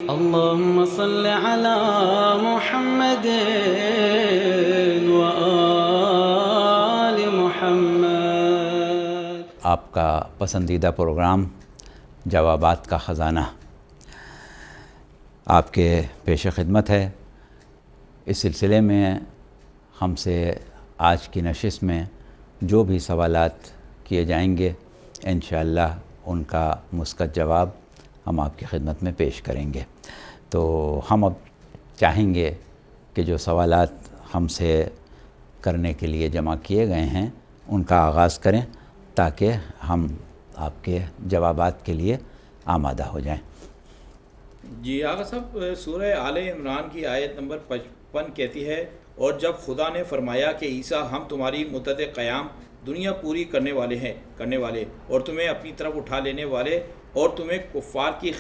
اللهم صل على محمد وآل محمد۔ آپ کا پسندیدہ پروگرام جوابات کا خزانہ آپ کے پیش خدمت ہے۔ اس سلسلے میں ہم سے آج کی نشست میں جو بھی سوالات کیے جائیں گے انشاءاللہ ان کا مثبت جواب ہم آپ کی خدمت میں پیش کریں گے۔ تو ہم اب چاہیں گے کہ جو سوالات ہم سے کرنے کے لیے جمع کیے گئے ہیں ان کا آغاز کریں تاکہ ہم آپ کے جوابات کے لیے آمادہ ہو جائیں۔ جی آغا صاحب، سورہ آل عمران کی آیت نمبر 55 کہتی ہے، اور جب خدا نے فرمایا کہ عیسیٰ ہم تمہاری مدت قیام دنیا پوری کرنے والے اور تمہیں اپنی طرف اٹھا لینے والے اور تمہیں کفار کی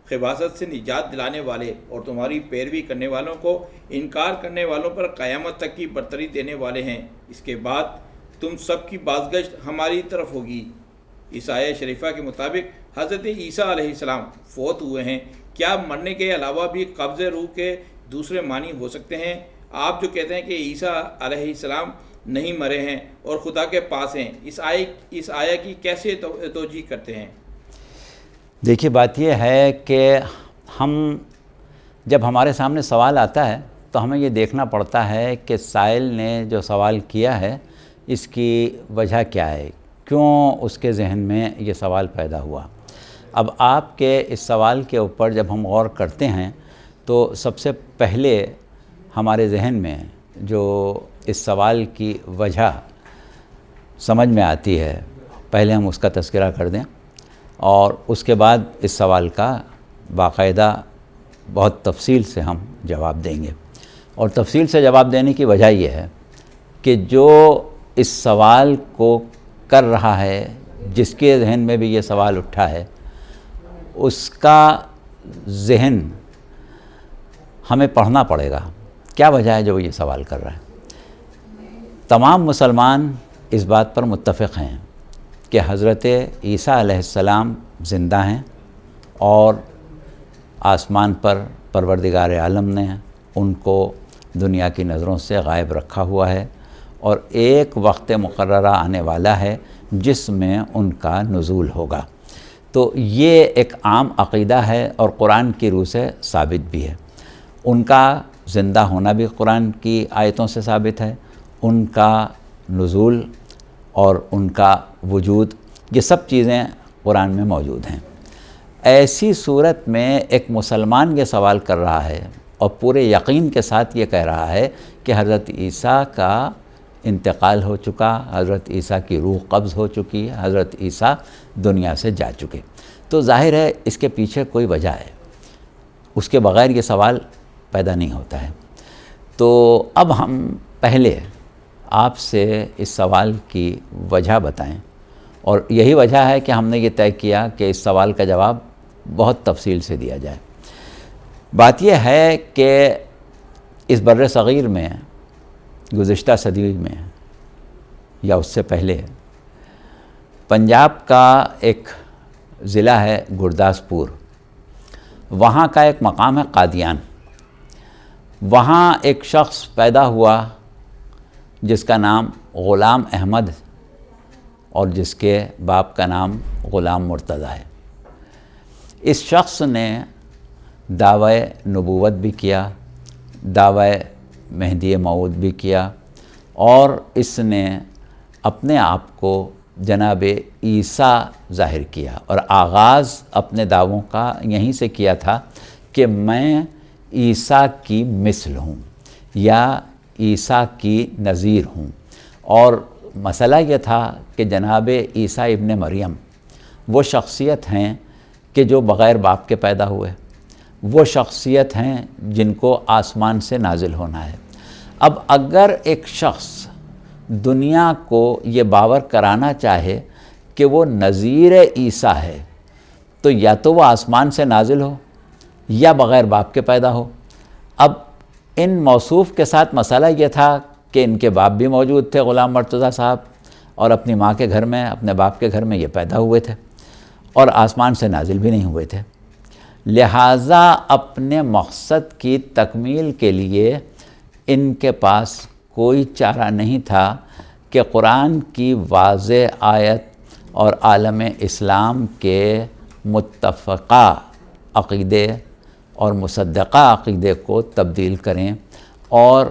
خباثت سے نجات دلانے والے اور تمہاری پیروی کرنے والوں کو انکار کرنے والوں پر قیامت تک کی برتری دینے والے ہیں، اس کے بعد تم سب کی بازگشت ہماری طرف ہوگی۔ اس آیت شریفہ کے مطابق حضرت عیسیٰ علیہ السلام فوت ہوئے ہیں، کیا مرنے کے علاوہ بھی قبض روح کے دوسرے معنی ہو سکتے ہیں؟ آپ جو کہتے ہیں کہ عیسیٰ علیہ السلام نہیں مرے ہیں اور خدا کے پاس ہیں، اس آیت کی کیسے توجیہ کرتے ہیں؟ دیکھیے، بات یہ ہے کہ جب ہمارے سامنے سوال آتا ہے تو ہمیں یہ دیکھنا پڑتا ہے کہ سائل نے جو سوال کیا ہے اس کی وجہ کیا ہے، کیوں اس کے ذہن میں یہ سوال پیدا ہوا۔ اب آپ کے اس سوال کے اوپر جب ہم غور کرتے ہیں تو سب سے پہلے ہمارے ذہن میں جو اس سوال کی وجہ سمجھ میں آتی ہے، پہلے ہم اس کا تذکرہ کر دیں اور اس کے بعد اس سوال کا باقاعدہ بہت تفصیل سے ہم جواب دیں گے۔ اور تفصیل سے جواب دینے کی وجہ یہ ہے کہ جو اس سوال کو کر رہا ہے، جس کے ذہن میں بھی یہ سوال اٹھا ہے، اس کا ذہن ہمیں پڑھنا پڑے گا، کیا وجہ ہے جو یہ سوال کر رہا ہے۔ تمام مسلمان اس بات پر متفق ہیں کہ حضرت عیسیٰ علیہ السلام زندہ ہیں اور آسمان پر پروردگار عالم نے ان کو دنیا کی نظروں سے غائب رکھا ہوا ہے اور ایک وقت مقررہ آنے والا ہے جس میں ان کا نزول ہوگا۔ تو یہ ایک عام عقیدہ ہے اور قرآن کی روح سے ثابت بھی ہے۔ ان کا زندہ ہونا بھی قرآن کی آیتوں سے ثابت ہے، ان کا نزول اور ان کا وجود، یہ سب چیزیں قرآن میں موجود ہیں۔ ایسی صورت میں ایک مسلمان یہ سوال کر رہا ہے اور پورے یقین کے ساتھ یہ کہہ رہا ہے کہ حضرت عیسیٰ کا انتقال ہو چکا، حضرت عیسیٰ کی روح قبض ہو چکی، حضرت عیسیٰ دنیا سے جا چکے، تو ظاہر ہے اس کے پیچھے کوئی وجہ ہے، اس کے بغیر یہ سوال پیدا نہیں ہوتا ہے۔ تو اب ہم پہلے آپ سے اس سوال کی وجہ بتائیں، اور یہی وجہ ہے کہ ہم نے یہ طے کیا کہ اس سوال کا جواب بہت تفصیل سے دیا جائے۔ بات یہ ہے کہ اس بر صغیر میں گزشتہ صدی میں یا اس سے پہلے پنجاب کا ایک ضلع ہے گرداسپور، وہاں کا ایک مقام ہے قادیان۔ وہاں ایک شخص پیدا ہوا جس کا نام غلام احمد اور جس کے باپ کا نام غلام مرتضیٰ ہے۔ اس شخص نے دعوی نبوت بھی کیا، دعوی مہدی موعود بھی کیا، اور اس نے اپنے آپ کو جناب عیسیٰ ظاہر کیا، اور آغاز اپنے دعووں کا یہیں سے کیا تھا کہ میں عیسیٰ کی مثل ہوں یا عیسیٰ کی نظیر ہوں۔ اور مسئلہ یہ تھا کہ جناب عیسیٰ ابن مریم وہ شخصیت ہیں کہ جو بغیر باپ کے پیدا ہوئے، وہ شخصیت ہیں جن کو آسمان سے نازل ہونا ہے۔ اب اگر ایک شخص دنیا کو یہ باور کرانا چاہے کہ وہ نظیر عیسیٰ ہے، تو یا تو وہ آسمان سے نازل ہو یا بغیر باپ کے پیدا ہو۔ اب ان موصوف کے ساتھ مسئلہ یہ تھا کہ ان کے باپ بھی موجود تھے غلام مرتضیٰ صاحب، اور اپنی ماں کے گھر میں، اپنے باپ کے گھر میں یہ پیدا ہوئے تھے اور آسمان سے نازل بھی نہیں ہوئے تھے۔ لہٰذا اپنے مقصد کی تکمیل کے لیے ان کے پاس کوئی چارہ نہیں تھا کہ قرآن کی واضح آیت اور عالم اسلام کے متفقہ عقیدے اور مصدقہ عقیدے کو تبدیل کریں اور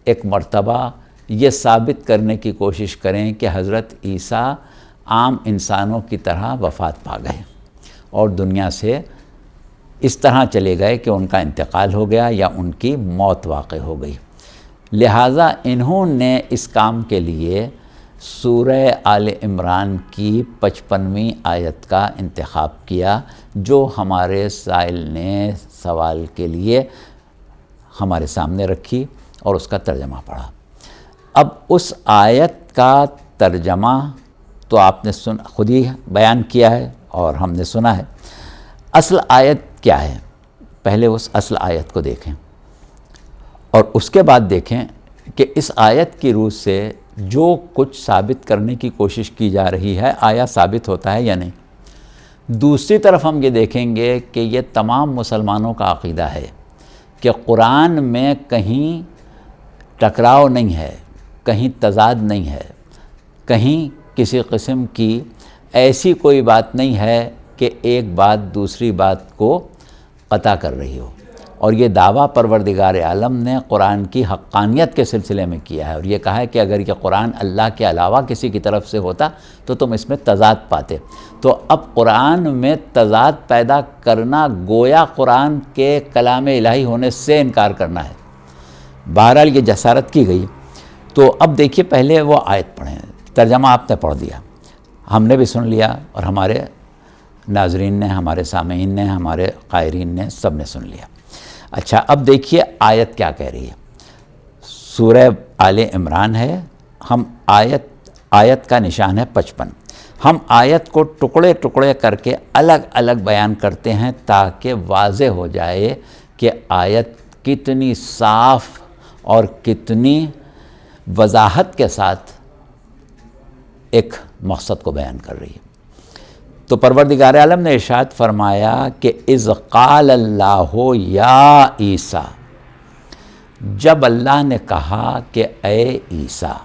ایک مرتبہ یہ ثابت کرنے کی کوشش کریں کہ حضرت عیسیٰ عام انسانوں کی طرح وفات پا گئے اور دنیا سے اس طرح چلے گئے کہ ان کا انتقال ہو گیا یا ان کی موت واقع ہو گئی۔ لہٰذا انہوں نے اس کام کے لیے سورہ آل عمران کی 55ویں آیت کا انتخاب کیا، جو ہمارے سائل نے سوال کے لیے ہمارے سامنے رکھی اور اس کا ترجمہ پڑھا۔ اب اس آیت کا ترجمہ تو آپ نے خود ہی بیان کیا ہے اور ہم نے سنا ہے۔ اصل آیت کیا ہے؟ پہلے اس اصل آیت کو دیکھیں اور اس کے بعد دیکھیں کہ اس آیت کی روح سے جو کچھ ثابت کرنے کی کوشش کی جا رہی ہے آیا ثابت ہوتا ہے یا نہیں۔ دوسری طرف ہم یہ دیکھیں گے کہ یہ تمام مسلمانوں کا عقیدہ ہے کہ قرآن میں کہیں ٹکراؤ نہیں ہے، کہیں تضاد نہیں ہے، کہیں کسی قسم کی ایسی کوئی بات نہیں ہے کہ ایک بات دوسری بات کو قطع کر رہی ہو، اور یہ دعویٰ پروردگار عالم نے قرآن کی حقانیت کے سلسلے میں کیا ہے اور یہ کہا ہے کہ اگر یہ قرآن اللہ کے علاوہ کسی کی طرف سے ہوتا تو تم اس میں تضاد پاتے۔ تو اب قرآن میں تضاد پیدا کرنا گویا قرآن کے کلام الہی ہونے سے انکار کرنا ہے۔ بہرحال یہ جسارت کی گئی۔ تو اب دیکھیے پہلے وہ آیت پڑھیں، ترجمہ آپ نے پڑھ دیا، ہم نے بھی سن لیا اور ہمارے ناظرین نے، ہمارے سامعین نے، ہمارے قائرین نے، سب نے سن لیا۔ اچھا اب دیکھیے آیت کیا کہہ رہی ہے۔ سورہ آل عمران ہے، ہم آیت کا نشان ہے 55۔ ہم آیت کو ٹکڑے ٹکڑے کر کے الگ الگ بیان کرتے ہیں تاکہ واضح ہو جائے کہ آیت کتنی صاف اور کتنی وضاحت کے ساتھ ایک مقصد کو بیان کر رہی ہے۔ تو پروردگار عالم نے ارشاد فرمایا کہ اذ قال اللہ یا عیسیٰ، جب اللہ نے کہا کہ اے عیسیٰ،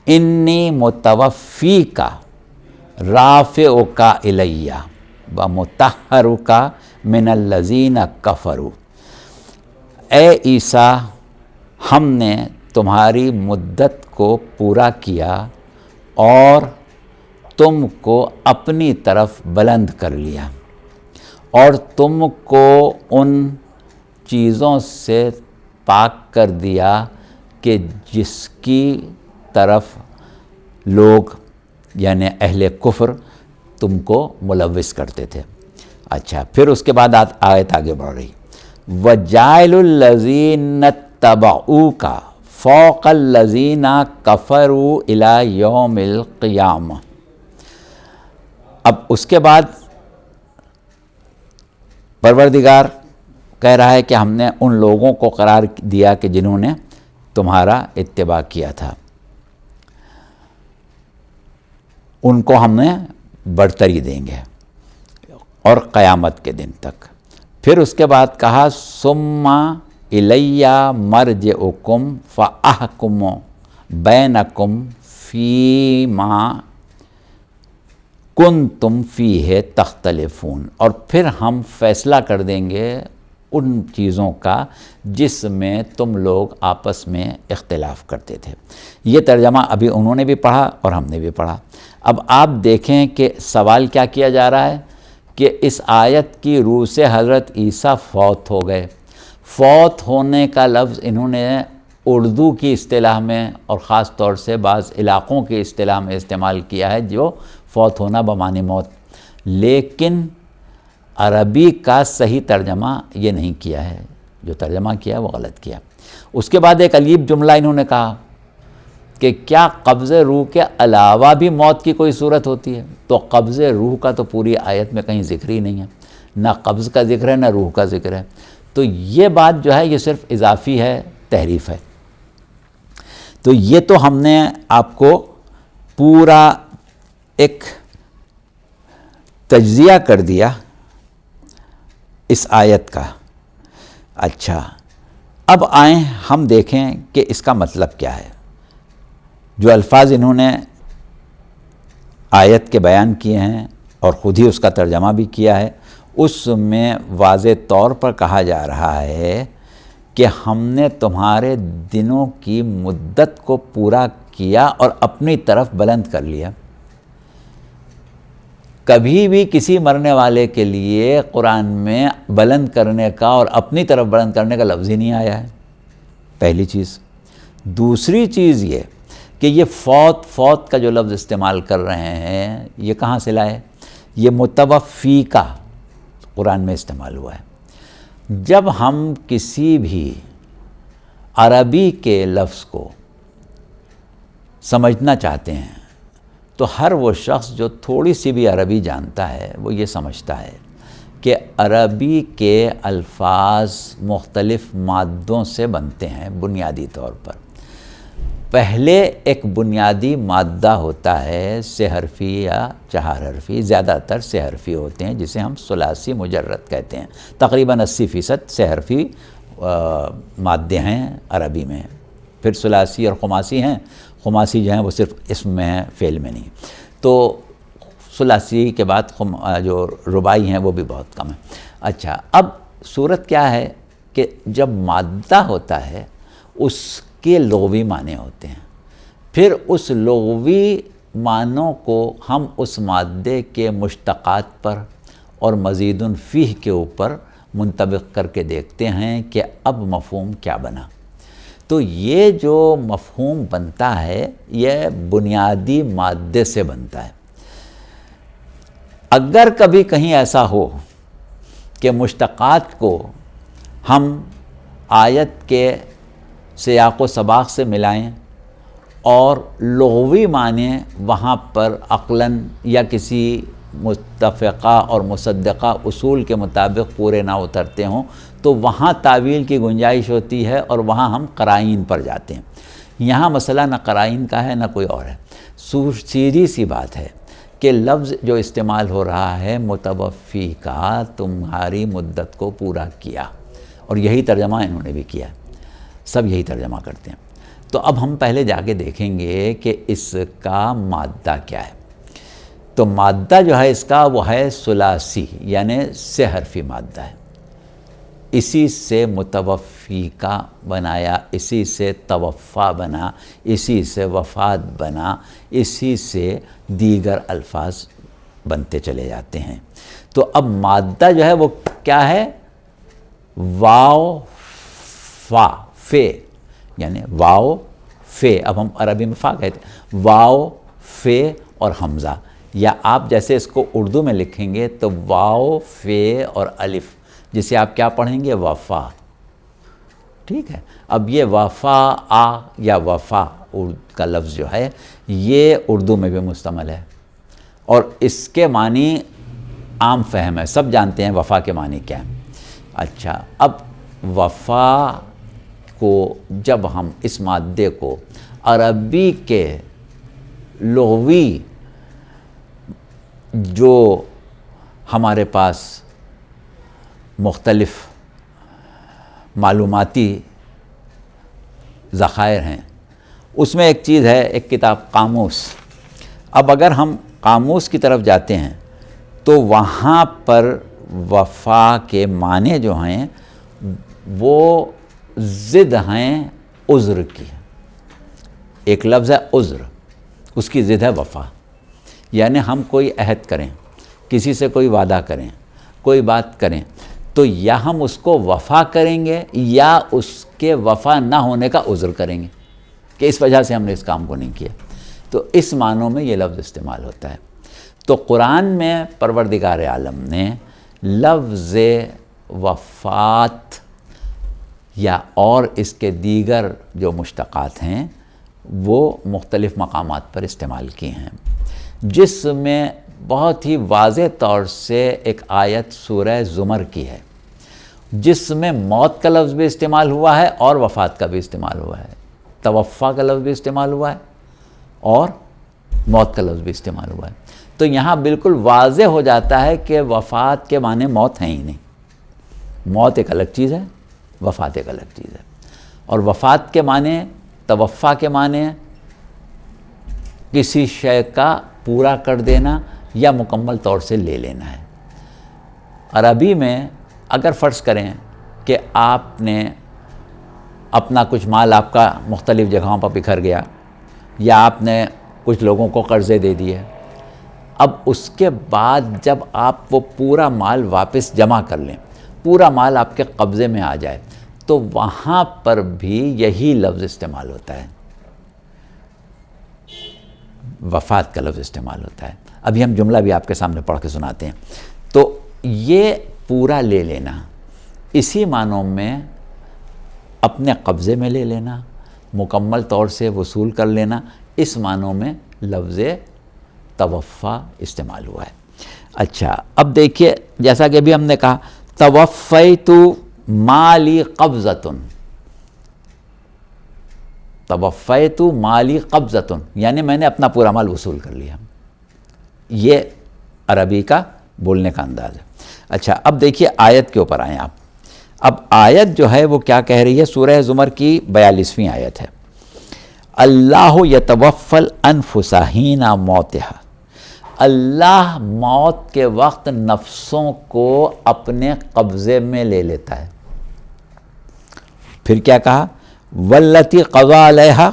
انی متوفیک رافعک الی ومطہرک من الذین کفروا، اے عیسیٰ ہم نے تمہاری مدت کو پورا کیا اور تم کو اپنی طرف بلند کر لیا اور تم کو ان چیزوں سے پاک کر دیا کہ جس کی طرف لوگ یعنی اہل کفر تم کو ملوث کرتے تھے۔ اچھا پھر اس کے بعد آیت آگے بڑھ رہی، وَجَعِلُ الَّذِينَ اتَّبَعُوكَ فَوْقَ الَّذِينَ كَفَرُوا إِلَى يَوْمِ الْقِيَامَةِ۔ اب اس کے بعد پروردگار کہہ رہا ہے کہ ہم نے ان لوگوں کو قرار دیا کہ جنہوں نے تمہارا اتباع کیا تھا، ان کو ہم نے برتری دیں گے اور قیامت کے دن تک۔ پھر اس کے بعد کہا ثم الی مرجعکم فاحکم بینکم فیما کنتم فیہ تختلفون، اور پھر ہم فیصلہ کر دیں گے ان چیزوں کا جس میں تم لوگ آپس میں اختلاف کرتے تھے۔ یہ ترجمہ ابھی انہوں نے بھی پڑھا اور ہم نے بھی پڑھا۔ اب آپ دیکھیں کہ سوال کیا کیا جا رہا ہے کہ اس آیت کی روح سے حضرت عیسیٰ فوت ہو گئے۔ فوت ہونے کا لفظ انہوں نے اردو کی اصطلاح میں اور خاص طور سے بعض علاقوں کی اصطلاح میں استعمال کیا ہے جو فوت ہونا بمعنی موت، لیکن عربی کا صحیح ترجمہ یہ نہیں کیا ہے، جو ترجمہ کیا ہے وہ غلط کیا۔ اس کے بعد ایک عجیب جملہ انہوں نے کہا کہ کیا قبض روح کے علاوہ بھی موت کی کوئی صورت ہوتی ہے؟ تو قبض روح کا تو پوری آیت میں کہیں ذکر ہی نہیں ہے، نہ قبض کا ذکر ہے نہ روح کا ذکر ہے۔ تو یہ بات جو ہے یہ صرف اضافی ہے، تحریف ہے۔ تو یہ تو ہم نے آپ کو پورا ایک تجزیہ کر دیا اس آیت کا. اچھا اب آئیں ہم دیکھیں کہ اس کا مطلب کیا ہے. جو الفاظ انہوں نے آیت کے بیان کیے ہیں اور خود ہی اس کا ترجمہ بھی کیا ہے، اس میں واضح طور پر کہا جا رہا ہے کہ ہم نے تمہارے دنوں کی مدت کو پورا کیا اور اپنی طرف بلند کر لیا. کبھی بھی کسی مرنے والے کے لیے قرآن میں بلند کرنے کا اور اپنی طرف بلند کرنے کا لفظ ہی نہیں آیا ہے، پہلی چیز. دوسری چیز یہ کہ یہ فوت کا جو لفظ استعمال کر رہے ہیں یہ کہاں سے لائے؟ یہ متوفی کا قرآن میں استعمال ہوا ہے. جب ہم کسی بھی عربی کے لفظ کو سمجھنا چاہتے ہیں تو ہر وہ شخص جو تھوڑی سی بھی عربی جانتا ہے وہ یہ سمجھتا ہے کہ عربی کے الفاظ مختلف مادوں سے بنتے ہیں. بنیادی طور پر پہلے ایک بنیادی مادہ ہوتا ہے سے حرفی یا چہار حرفی، زیادہ تر سے حرفی ہوتے ہیں، جسے ہم ثلاثی مجرد کہتے ہیں. تقریباً 80% سے حرفی مادے ہیں عربی میں. پھر ثلاثی اور خماسی ہیں. خماسی جو ہیں وہ صرف اسم میں ہیں، فعل میں نہیں. تو ثلاثی کے بعد جو رباعی ہیں وہ بھی بہت کم ہیں. اچھا اب صورت کیا ہے کہ جب مادہ ہوتا ہے اس کے لغوی معنی ہوتے ہیں. پھر اس لغوی معنوں کو ہم اس مادے کے مشتقات پر اور مزید فیہ کے اوپر منطبق کر کے دیکھتے ہیں کہ اب مفہوم کیا بنا. تو یہ جو مفہوم بنتا ہے یہ بنیادی مادے سے بنتا ہے. اگر کبھی کہیں ایسا ہو کہ مشتقات کو ہم آیت کے سیاق و سباق سے ملائیں اور لغوی معنی وہاں پر عقلاً یا کسی متفقہ اور مصدقہ اصول کے مطابق پورے نہ اترتے ہوں تو وہاں تعویل کی گنجائش ہوتی ہے اور وہاں ہم قرائن پر جاتے ہیں. یہاں مسئلہ نہ قرائن کا ہے نہ کوئی اور ہے. سیدھی سی بات ہے کہ لفظ جو استعمال ہو رہا ہے متوفی کا، تمہاری مدت کو پورا کیا، اور یہی ترجمہ انہوں نے بھی کیا. سب یہی ترجمہ کرتے ہیں. تو اب ہم پہلے جا کے دیکھیں گے کہ اس کا مادہ کیا ہے. تو مادہ جو ہے اس کا وہ ہے ثلاثی، یعنی سے حرفی مادہ ہے. اسی سے متوفی کا بنایا، اسی سے توفا بنا، اسی سے وفات بنا، اسی سے دیگر الفاظ بنتے چلے جاتے ہیں. تو اب مادہ جو ہے وہ کیا ہے؟ واو فا فے، یعنی واو فے. اب ہم عربی میں فا کہتے ہیں. واو فے اور حمزہ، یا آپ جیسے اس کو اردو میں لکھیں گے تو واو فے اور الف، جسے آپ کیا پڑھیں گے؟ وفا. ٹھیک ہے. اب یہ وفا آ یا وفا کا لفظ جو ہے یہ اردو میں بھی مستعمل ہے اور اس کے معنی عام فہم ہے، سب جانتے ہیں وفا کے معنی کیا ہے. اچھا اب وفا کو جب ہم اس مادے کو عربی کے لغوی جو ہمارے پاس مختلف معلوماتی ذخائر ہیں اس میں ایک چیز ہے، ایک کتاب قاموس. اب اگر ہم قاموس کی طرف جاتے ہیں تو وہاں پر وفا کے معنی جو ہیں وہ ضد ہیں عذر کی. ایک لفظ ہے عذر، اس کی ضد ہے وفا. یعنی ہم کوئی عہد کریں، کسی سے کوئی وعدہ کریں، کوئی بات کریں تو یا ہم اس کو وفا کریں گے یا اس کے وفا نہ ہونے کا عذر کریں گے کہ اس وجہ سے ہم نے اس کام کو نہیں کیا. تو اس معنوں میں یہ لفظ استعمال ہوتا ہے. تو قرآن میں پروردگار عالم نے لفظ وفات یا اور اس کے دیگر جو مشتقات ہیں وہ مختلف مقامات پر استعمال کیے ہیں، جس میں بہت ہی واضح طور سے ایک آیت سورہ زمر کی ہے جس میں موت کا لفظ بھی استعمال ہوا ہے اور وفات کا بھی استعمال ہوا ہے. توفا کا لفظ بھی استعمال ہوا ہے اور موت کا لفظ بھی استعمال ہوا ہے. تو یہاں بالکل واضح ہو جاتا ہے کہ وفات کے معنی موت ہیں ہی نہیں. موت ایک الگ چیز ہے، وفات ایک الگ چیز ہے. اور وفات کے معنی، توفا کے معنی کسی شے کا پورا کر دینا یا مکمل طور سے لے لینا ہے. عربی میں اگر فرض کریں کہ آپ نے اپنا کچھ مال آپ کا مختلف جگہوں پر بکھر گیا، یا آپ نے کچھ لوگوں کو قرضے دے دیے، اب اس کے بعد جب آپ وہ پورا مال واپس جمع کر لیں، پورا مال آپ کے قبضے میں آ جائے، تو وہاں پر بھی یہی لفظ استعمال ہوتا ہے، وفات کا لفظ استعمال ہوتا ہے. ابھی ہم جملہ بھی آپ کے سامنے پڑھ کے سناتے ہیں. تو یہ پورا لے لینا، اسی معنوں میں اپنے قبضے میں لے لینا، مکمل طور سے وصول کر لینا، اس معنوں میں لفظ توفا استعمال ہوا ہے. اچھا، اب دیکھیے جیسا کہ ابھی ہم نے کہا توفیت مالی قبضۃ، توفیت مالی قبضۃ یعنی میں نے اپنا پورا مال وصول کر لیا. یہ عربی کا بولنے کا انداز ہے. اچھا، اب دیکھیے آیت کے اوپر آئیں آپ. اب آیت جو ہے وہ کیا کہہ رہی ہے؟ سورہ زمر کی 42ویں آیت ہے. اللہ یتوفی الانفس حین موتہا، اللہ موت کے وقت نفسوں کو اپنے قبضے میں لے لیتا ہے. پھر کیا کہا؟ واللتی قضا علیہا،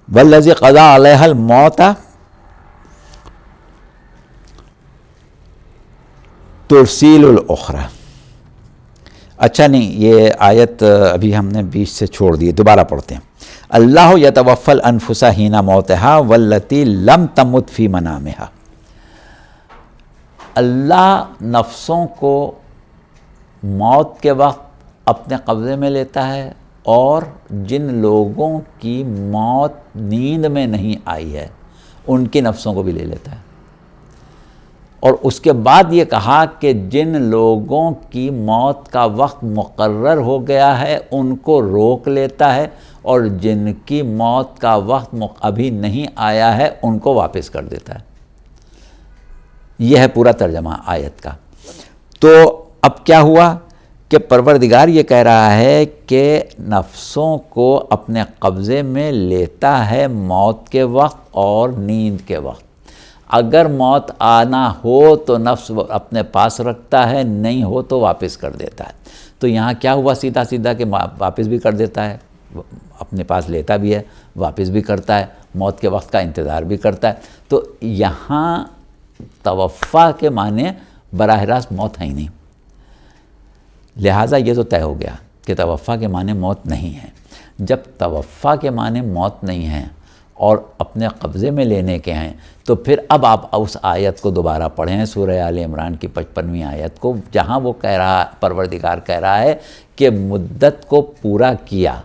والذی قضا علیہا الموت ترسیل الاخری. اچھا نہیں، یہ آیت ابھی ہم نے بیچ سے چھوڑ دی، دوبارہ پڑھتے ہیں. اللہ یتوفی الانفس حین موتہا واللتی لم تمت فی منامہا. اللہ نفسوں کو موت کے وقت اپنے قبضے میں لیتا ہے، اور جن لوگوں کی موت نیند میں نہیں آئی ہے ان کی نفسوں کو بھی لے لیتا ہے. اور اس کے بعد یہ کہا کہ جن لوگوں کی موت کا وقت مقرر ہو گیا ہے ان کو روک لیتا ہے، اور جن کی موت کا وقت ابھی نہیں آیا ہے ان کو واپس کر دیتا ہے. یہ ہے پورا ترجمہ آیت کا. تو اب کیا ہوا کہ پروردگار یہ کہہ رہا ہے کہ نفسوں کو اپنے قبضے میں لیتا ہے موت کے وقت اور نیند کے وقت. اگر موت آنا ہو تو نفس اپنے پاس رکھتا ہے، نہیں ہو تو واپس کر دیتا ہے. تو یہاں کیا ہوا سیدھا سیدھا کہ واپس بھی کر دیتا ہے، اپنے پاس لیتا بھی ہے، واپس بھی کرتا ہے، موت کے وقت کا انتظار بھی کرتا ہے. تو یہاں توفا کے معنی براہ راست موت ہے ہی نہیں، لہٰذا یہ تو طے ہو گیا کہ توفا کے معنی موت نہیں ہے. جب توفا کے معنی موت نہیں ہیں اور اپنے قبضے میں لینے کے ہیں، تو پھر اب آپ اس آیت کو دوبارہ پڑھیں، سورہ آل عمران کی 55ویں آیت کو، جہاں وہ کہہ رہا، پروردگار کہہ رہا ہے کہ مدت کو پورا کیا.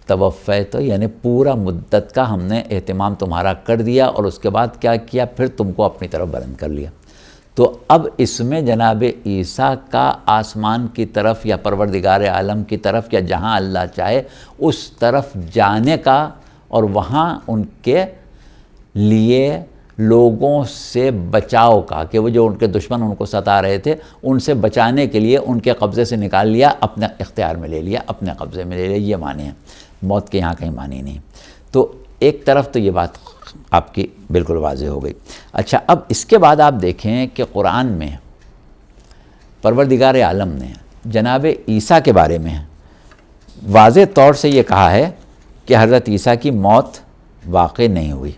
توفیت یعنی پورا مدت کا ہم نے اہتمام تمہارا کر دیا، اور اس کے بعد کیا کیا؟ پھر تم کو اپنی طرف بلند کر لیا. تو اب اس میں جناب عیسیٰ کا آسمان کی طرف یا پروردگار عالم کی طرف یا جہاں اللہ چاہے اس طرف جانے کا، اور وہاں ان کے لیے لوگوں سے بچاؤ کا، کہ وہ جو ان کے دشمن ان کو ستا رہے تھے ان سے بچانے کے لیے ان کے قبضے سے نکال لیا، اپنے اختیار میں لے لیا، اپنے قبضے میں لے لیا. یہ معنی ہے، موت کے یہاں کہیں معنی نہیں. تو ایک طرف تو یہ بات آپ کی بالکل واضح ہو گئی. اچھا، اب اس کے بعد آپ دیکھیں کہ قرآن میں پروردگار عالم نے جناب عیسیٰ کے بارے میں واضح طور سے یہ کہا ہے کہ حضرت عیسیٰ کی موت واقع نہیں ہوئی.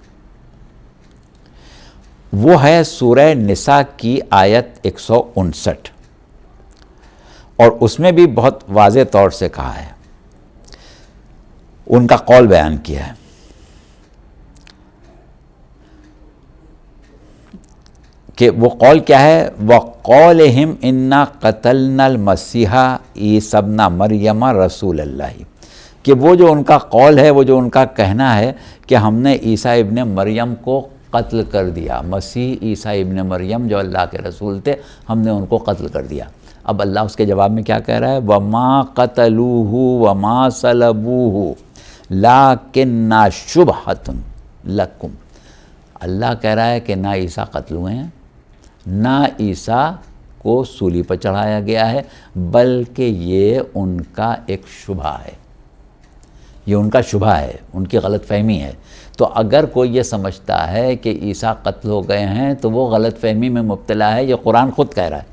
وہ ہے سورہ نساء کی آیت 159، اور اس میں بھی بہت واضح طور سے کہا ہے، ان کا قول بیان کیا ہے. کہ وہ قول کیا ہے؟ وَقَوْلِهِمْ إِنَّا قَتَلْنَا الْمَسِيحَ عِيسَى ابْنَ مَرْيَمَ رَسُولَ اللَّهِ، کہ وہ جو ان کا قول ہے، وہ جو ان کا کہنا ہے کہ ہم نے عیسیٰ ابن مریم کو قتل کر دیا، مسیح عیسیٰ ابن مریم جو اللہ کے رسول تھے ہم نے ان کو قتل کر دیا. اب اللہ اس کے جواب میں کیا کہہ رہا ہے؟ وَمَا قَتَلُوهُ وَمَا صَلَبُوهُ لَكِنَّ شُبْهَةٌ لَكُمْ. اللہ کہہ رہا ہے کہ نہ عیسیٰ قتل ہوئے ہیں، نہ عیسیٰ کو سولی پر چڑھایا گیا ہے، بلکہ یہ ان کا ایک شبہ ہے، یہ ان کا شبہ ہے، ان کی غلط فہمی ہے۔ تو اگر کوئی یہ سمجھتا ہے کہ عیسیٰ قتل ہو گئے ہیں تو وہ غلط فہمی میں مبتلا ہے، یہ قرآن خود کہہ رہا ہے۔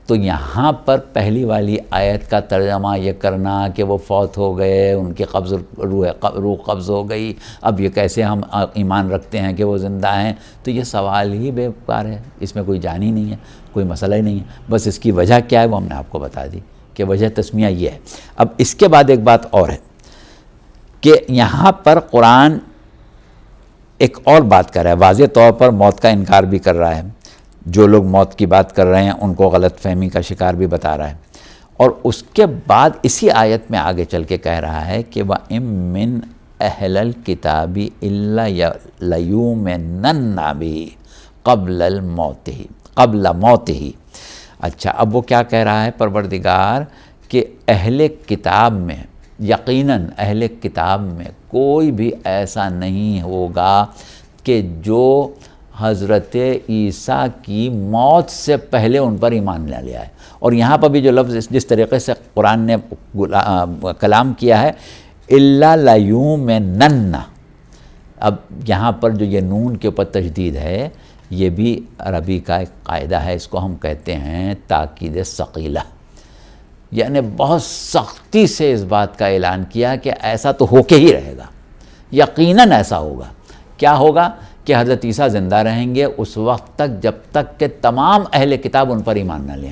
تو یہاں پر پہلی والی آیت کا ترجمہ یہ کرنا کہ وہ فوت ہو گئے، ان کی روح قبض ہو گئی، اب یہ کیسے ہم ایمان رکھتے ہیں کہ وہ زندہ ہیں، تو یہ سوال ہی بے کار ہے، اس میں کوئی جان ہی نہیں ہے، کوئی مسئلہ ہی نہیں ہے۔ بس اس کی وجہ کیا ہے وہ ہم نے آپ کو بتا دی کہ وجہ تسمیہ یہ ہے۔ اب اس کے بعد ایک بات اور ہے کہ یہاں پر قرآن ایک اور بات کر رہا ہے، واضح طور پر موت کا انکار بھی کر رہا ہے، جو لوگ موت کی بات کر رہے ہیں ان کو غلط فہمی کا شکار بھی بتا رہا ہے، اور اس کے بعد اسی آیت میں آگے چل کے کہہ رہا ہے کہ وَإِن مِّنْ أَهْلِ الْكِتَابِ إِلَّا لَيُؤْمِنَنَّ بِهِ قبل موتہ۔ اچھا، اب وہ کیا کہہ رہا ہے پروردگار کہ اہل کتاب میں، یقیناً اہل کتاب میں کوئی بھی ایسا نہیں ہوگا کہ جو حضرت عیسیٰ کی موت سے پہلے ان پر ایمان نہ لے آئے۔ اور یہاں پر بھی جو لفظ جس طریقے سے قرآن نے کلام کیا ہے إِلَّا لَيُؤْمِنَنَّ، اب یہاں پر جو یہ نون کے اوپر تشدید ہے، یہ بھی عربی کا ایک قاعدہ ہے، اس کو ہم کہتے ہیں تاکید ثقیلہ، یعنی بہت سختی سے اس بات کا اعلان کیا کہ ایسا تو ہو کے ہی رہے گا، یقیناً ایسا ہوگا۔ کیا ہوگا؟ کہ حضرت عیسیٰ زندہ رہیں گے اس وقت تک جب تک کہ تمام اہل کتاب ان پر ایمان نہ لیں۔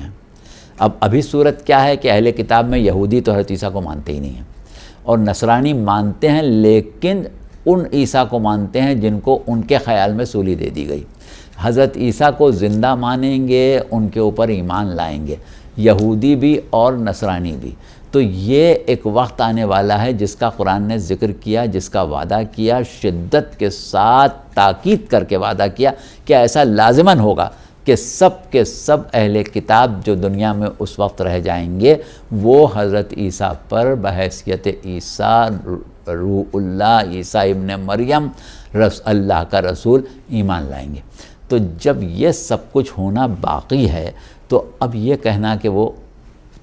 اب ابھی صورت کیا ہے کہ اہل کتاب میں یہودی تو حضرت عیسیٰ کو مانتے ہی نہیں ہیں، اور نصرانی مانتے ہیں لیکن ان عیسیٰ کو مانتے ہیں جن کو ان کے خیال میں سولی دے دی گئی۔ حضرت عیسیٰ کو زندہ مانیں گے، ان کے اوپر ایمان لائیں گے، یہودی بھی اور نصرانی بھی۔ تو یہ ایک وقت آنے والا ہے جس کا قرآن نے ذکر کیا، جس کا وعدہ کیا، شدت کے ساتھ تاکید کر کے وعدہ کیا کہ ایسا لازماً ہوگا کہ سب کے سب اہل کتاب جو دنیا میں اس وقت رہ جائیں گے وہ حضرت عیسیٰ پر بحیثیت عیسیٰ روح اللہ، عیسیٰ ابن مریم، اللہ کا رسول، ایمان لائیں گے۔ تو جب یہ سب کچھ ہونا باقی ہے تو اب یہ کہنا کہ وہ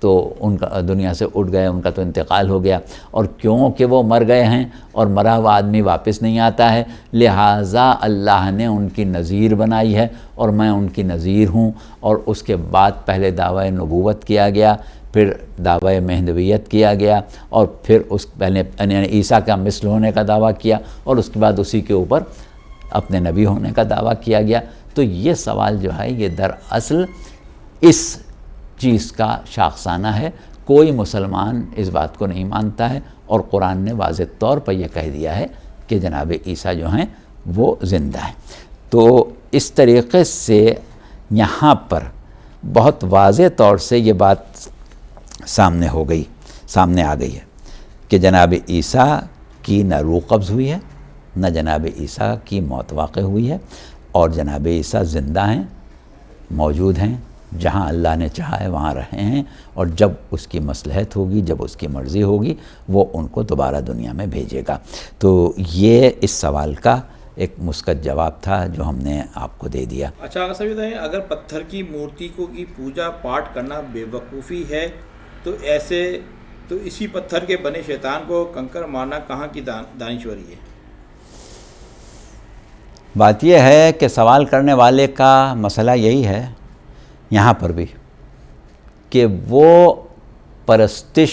تو ان کا دنیا سے اٹھ گئے، ان کا تو انتقال ہو گیا، اور کیونکہ وہ مر گئے ہیں اور مرا ہوا آدمی واپس نہیں آتا ہے، لہٰذا اللہ نے ان کی نظیر بنائی ہے اور میں ان کی نظیر ہوں۔ اور اس کے بعد پہلے دعوی نبوت کیا گیا، پھر دعوی مہدویت کیا گیا، اور پھر اس پہلے عیسیٰ کا مثل ہونے کا دعویٰ کیا، اور اس کے بعد اسی کے اوپر اپنے نبی ہونے کا دعویٰ کیا گیا۔ تو یہ سوال جو ہے یہ دراصل اس چیز کا شاخسانہ ہے، کوئی مسلمان اس بات کو نہیں مانتا ہے، اور قرآن نے واضح طور پر یہ کہہ دیا ہے کہ جناب عیسیٰ جو ہیں وہ زندہ ہیں۔ تو اس طریقے سے یہاں پر بہت واضح طور سے یہ بات سامنے آ گئی ہے کہ جناب عیسیٰ کی نہ روح قبض ہوئی ہے، نہ جناب عیسیٰ کی موت واقع ہوئی ہے، اور جناب عیسیٰ زندہ ہیں، موجود ہیں، جہاں اللہ نے چاہا ہے وہاں رہے ہیں، اور جب اس کی مصلحت ہوگی، جب اس کی مرضی ہوگی، وہ ان کو دوبارہ دنیا میں بھیجے گا۔ تو یہ اس سوال کا ایک مسکت جواب تھا جو ہم نے آپ کو دے دیا۔ اچھا آقا صاحب بتائیں، اگر پتھر کی مورتی کو کی پوجا پاٹ کرنا بے وقوفی ہے تو اسی پتھر کے بنے شیطان کو کنکر مارنا کہاں کی دانشوری ہے؟ بات یہ ہے کہ سوال کرنے والے کا مسئلہ یہی ہے یہاں پر بھی کہ وہ پرستش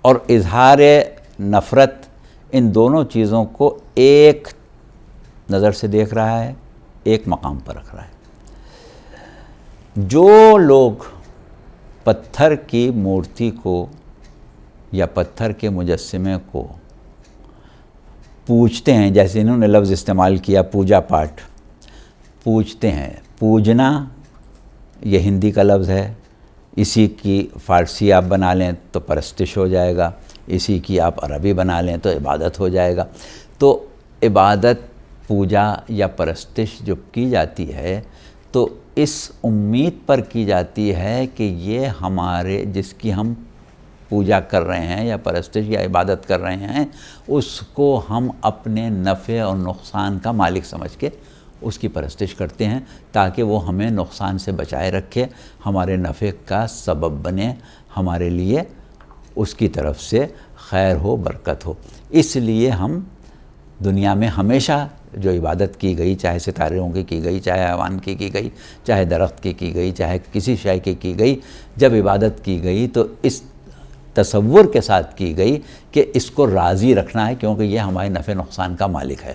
اور اظہار نفرت ان دونوں چیزوں کو ایک نظر سے دیکھ رہا ہے، ایک مقام پر رکھ رہا ہے۔ جو لوگ پتھر کی مورتی کو یا پتھر کے مجسمے کو پوجتے ہیں، جیسے انہوں نے لفظ استعمال کیا پوجا پاٹ، پوجتے ہیں، پوجنا یہ ہندی کا لفظ ہے، اسی کی فارسی آپ بنا لیں تو پرستش ہو جائے گا، اسی کی آپ عربی بنا لیں تو عبادت ہو جائے گا۔ تو عبادت، پوجا یا پرستش جو کی جاتی ہے تو اس امید پر کی جاتی ہے کہ یہ ہمارے جس کی ہم پوجا کر رہے ہیں یا پرستش یا عبادت کر رہے ہیں اس کو ہم اپنے نفع اور نقصان کا مالک سمجھ کے اس کی پرستش کرتے ہیں تاکہ وہ ہمیں نقصان سے بچائے رکھے، ہمارے نفع کا سبب بنے، ہمارے لیے اس کی طرف سے خیر ہو، برکت ہو۔ اس لیے ہم دنیا میں ہمیشہ جو عبادت کی گئی، چاہے ستاروں کی گئی، چاہے حیوان کی گئی، چاہے درخت کی گئی، چاہے کسی شے کی گئی، جب عبادت کی گئی تو اس تصور کے ساتھ کی گئی کہ اس کو راضی رکھنا ہے، کیونکہ یہ ہمارے نفع نقصان کا مالک ہے۔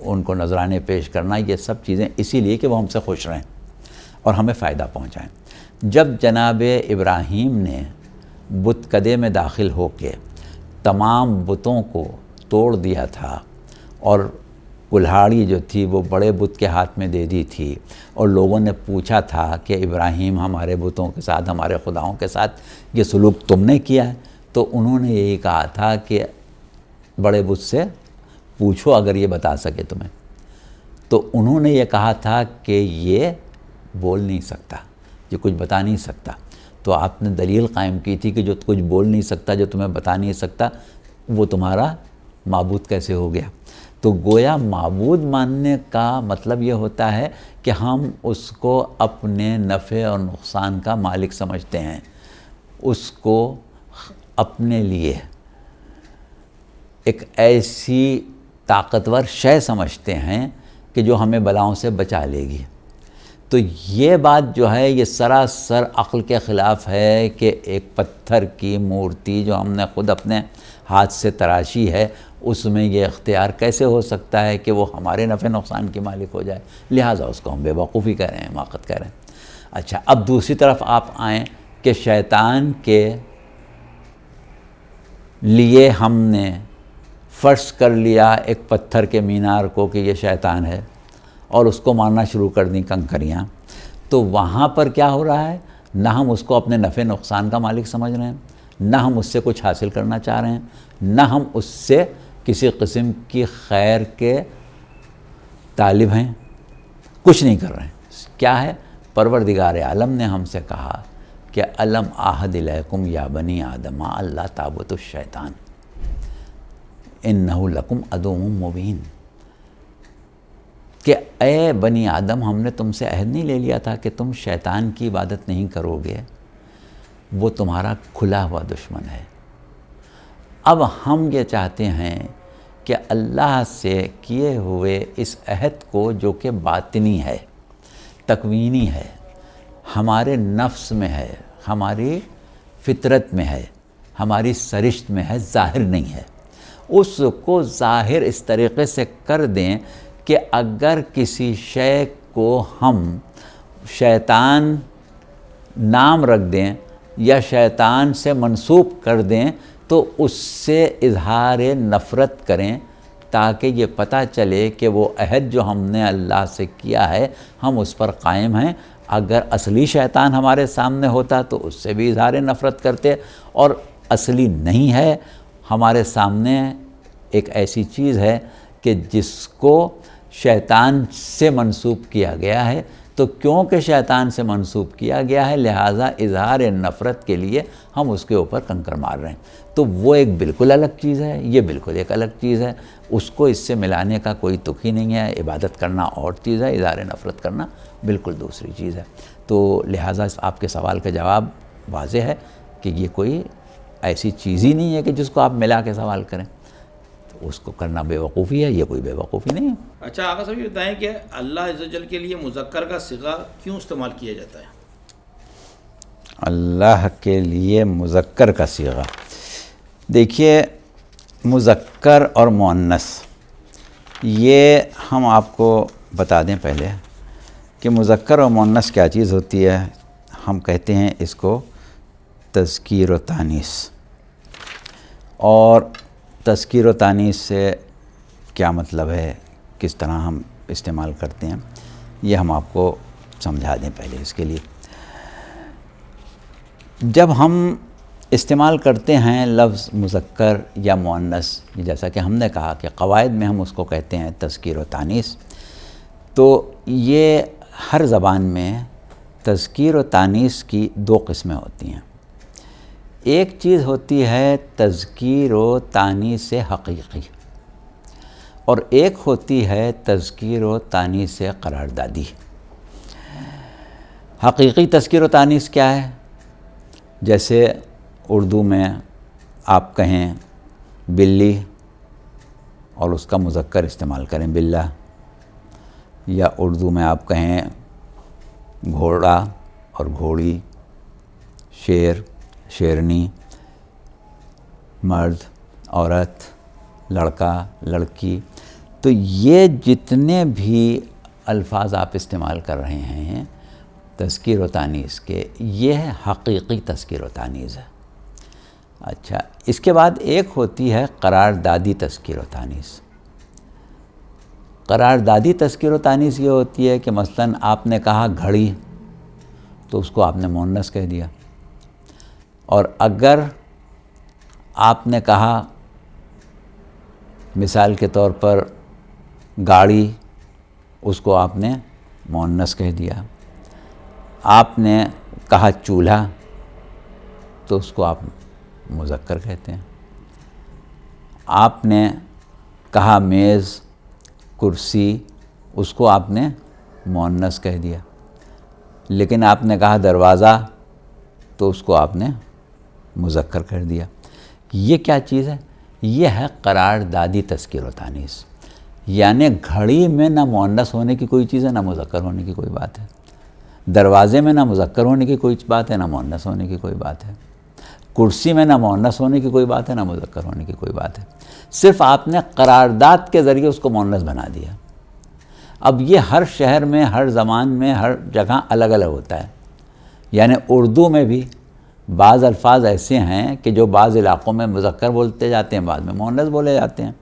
ان کو نذرانے پیش کرنا، یہ سب چیزیں اسی لیے کہ وہ ہم سے خوش رہیں اور ہمیں فائدہ پہنچائیں۔ جب جناب ابراہیم نے بت کدے میں داخل ہو کے تمام بتوں کو توڑ دیا تھا اور کلہاڑی جو تھی وہ بڑے بت کے ہاتھ میں دے دی تھی، اور لوگوں نے پوچھا تھا کہ ابراہیم ہمارے بتوں کے ساتھ، ہمارے خداؤں کے ساتھ یہ سلوک تم نے کیا ہے؟ تو انہوں نے یہی کہا تھا کہ بڑے بت سے پوچھو اگر یہ بتا سکے تمہیں۔ تو انہوں نے یہ کہا تھا کہ یہ بول نہیں سکتا، یہ کچھ بتا نہیں سکتا۔ تو آپ نے دلیل قائم کی تھی کہ جو کچھ بول نہیں سکتا، جو تمہیں بتا نہیں سکتا، وہ تمہارا معبود کیسے ہو گیا؟ تو گویا معبود ماننے کا مطلب یہ ہوتا ہے کہ ہم اس کو اپنے نفع اور نقصان کا مالک سمجھتے ہیں، اس کو اپنے لیے ایک ایسی طاقتور شے سمجھتے ہیں کہ جو ہمیں بلاؤں سے بچا لے گی۔ تو یہ بات جو ہے یہ سراسر عقل کے خلاف ہے کہ ایک پتھر کی مورتی جو ہم نے خود اپنے ہاتھ سے تراشی ہے، اس میں یہ اختیار کیسے ہو سکتا ہے کہ وہ ہمارے نفع نقصان کی مالک ہو جائے؟ لہٰذا اس کو ہم بے وقوفی کہہ رہے ہیں، حماقت کہہ رہے ہیں۔ اچھا، اب دوسری طرف آپ آئیں کہ شیطان کے لیے ہم نے فرض کر لیا ایک پتھر کے مینار کو کہ یہ شیطان ہے، اور اس کو مارنا شروع کر دیں کنکریاں، تو وہاں پر کیا ہو رہا ہے؟ نہ ہم اس کو اپنے نفع نقصان کا مالک سمجھ رہے ہیں، نہ ہم اس سے کچھ حاصل کرنا چاہ رہے ہیں، نہ ہم اس سے کسی قسم کی خیر کے طالب ہیں، کچھ نہیں کر رہے ہیں۔ کیا ہے؟ پروردگار عالم نے ہم سے کہا کہ الم عہد الیکم یا بنی آدم اللہ تعبدوا الشیطان انہ لکم عدو مبین، کہ اے بنی آدم، ہم نے تم سے عہد نہیں لے لیا تھا کہ تم شیطان کی عبادت نہیں کرو گے؟ وہ تمہارا کھلا ہوا دشمن ہے۔ اب ہم یہ چاہتے ہیں کہ اللہ سے کیے ہوئے اس عہد کو، جو کہ باطنی ہے، تکوینی ہے، ہمارے نفس میں ہے، ہماری فطرت میں ہے، ہماری سرشت میں ہے، ظاہر نہیں ہے، اس کو ظاہر اس طریقے سے کر دیں کہ اگر کسی شے کو ہم شیطان نام رکھ دیں یا شیطان سے منسوب کر دیں تو اس سے اظہار نفرت کریں، تاکہ یہ پتہ چلے کہ وہ عہد جو ہم نے اللہ سے کیا ہے ہم اس پر قائم ہیں۔ اگر اصلی شیطان ہمارے سامنے ہوتا تو اس سے بھی اظہار نفرت کرتے، اور اصلی نہیں ہے، ہمارے سامنے ایک ایسی چیز ہے کہ جس کو شیطان سے منسوب کیا گیا ہے، تو کیونکہ شیطان سے منسوب کیا گیا ہے لہٰذا اظہار نفرت کے لیے ہم اس کے اوپر کنکر مار رہے ہیں۔ تو وہ ایک بالکل الگ چیز ہے، یہ بالکل ایک الگ چیز ہے، اس کو اس سے ملانے کا کوئی تک ہی نہیں ہے۔ عبادت کرنا اور چیز ہے، اظہار نفرت کرنا بالکل دوسری چیز ہے۔ تو لہٰذا آپ کے سوال کا جواب واضح ہے کہ یہ کوئی ایسی چیز ہی نہیں ہے کہ جس کو آپ ملا کے سوال کریں، تو اس کو کرنا بے وقوفی ہے، یہ کوئی بے وقوفی نہیں ہے۔ اچھا آقا صاحب یہ بتائیں کہ اللہ عز و جل کے لیے مذکر کا صیغہ کیوں استعمال کیا جاتا ہے؟ اللہ کے لیے مذکر کا صیغہ، دیکھیے مذکر اور مؤنث، یہ ہم آپ کو بتا دیں پہلے کہ مذکر اور مؤنث کیا چیز ہوتی ہے۔ ہم کہتے ہیں اس کو تذکیر و تانیث، اور تذکیر و تانیث سے کیا مطلب ہے، کس طرح ہم استعمال کرتے ہیں، یہ ہم آپ کو سمجھا دیں پہلے۔ اس کے لیے جب ہم استعمال کرتے ہیں لفظ مذکر یا مؤنث، جیسا کہ ہم نے کہا کہ قواعد میں ہم اس کو کہتے ہیں تذکیر و تانیث، تو یہ ہر زبان میں تذکیر و تانیث کی دو قسمیں ہوتی ہیں۔ ایک چیز ہوتی ہے تذکیر و تانیث حقیقی، اور ایک ہوتی ہے تذکیر و تانیث سے قراردادی۔ حقیقی تذکیر و تانیث کیا ہے؟ جیسے اردو میں آپ کہیں بلی اور اس کا مذکر استعمال کریں بلہ، یا اردو میں آپ کہیں گھوڑا اور گھوڑی، شیر، شیرنی، مرد، عورت، لڑکا، لڑکی، تو یہ جتنے بھی الفاظ آپ استعمال کر رہے ہیں تذکیر و تانیث کے، یہ ہے حقیقی تذکیر و تانیث ہے۔ اچھا، اس کے بعد ایک ہوتی ہے قراردادی تذکیر و تانیث۔ قراردادی تذکیر و تانیث یہ ہوتی ہے کہ مثلاً آپ نے کہا گھڑی تو اس کو آپ نے مؤنث کہہ دیا، اور اگر آپ نے کہا مثال کے طور پر گاڑی، اس کو آپ نے مؤنث کہہ دیا۔ آپ نے کہا چولہا تو اس کو آپ مذکر کہتے ہیں۔ آپ نے کہا میز، کرسی، اس کو آپ نے مؤنث کہہ دیا، لیکن آپ نے کہا دروازہ تو اس کو آپ نے مذکر کر دیا۔ یہ کیا چیز ہے؟ یہ ہے قراردادی تذکیر و تانیث۔ یعنی گھڑی میں نہ مؤنث ہونے کی کوئی چیز ہے، نہ مذکر ہونے کی کوئی بات ہے۔ دروازے میں نہ مذکر ہونے کی کوئی بات ہے، نہ مؤنث ہونے کی کوئی بات ہے۔ کرسی میں نہ مؤنث ہونے کی کوئی بات ہے، نہ مذکر ہونے کی کوئی بات ہے۔ صرف آپ نے قرارداد کے ذریعے اس کو مؤنث بنا دیا۔ اب یہ ہر شہر میں، ہر زمان میں، ہر جگہ الگ الگ ہوتا ہے۔ یعنی اردو میں بھی بعض الفاظ ایسے ہیں کہ جو بعض علاقوں میں مذکر بولتے جاتے ہیں، بعد میں مؤنث بولے جاتے ہیں۔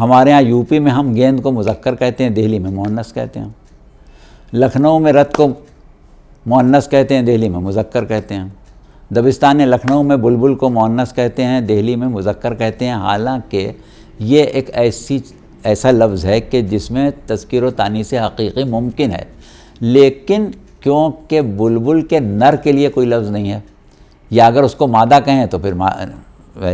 ہمارے ہاں یو پی میں ہم گیند کو مذکر کہتے ہیں، دہلی میں مؤنث کہتے ہیں۔ لکھنؤ میں رت کو مؤنث کہتے ہیں، دہلی میں مذکر کہتے ہیں۔ دبستان لکھنؤ میں بلبل کو مؤنث کہتے ہیں، دہلی میں مذکر کہتے ہیں۔ حالانکہ یہ ایک ایسا لفظ ہے کہ جس میں تذکیر و تانیث حقیقی ممکن ہے، لیکن کیونکہ بلبل کے نر کے لیے کوئی لفظ نہیں ہے، یا اگر اس کو مادہ کہیں تو پھر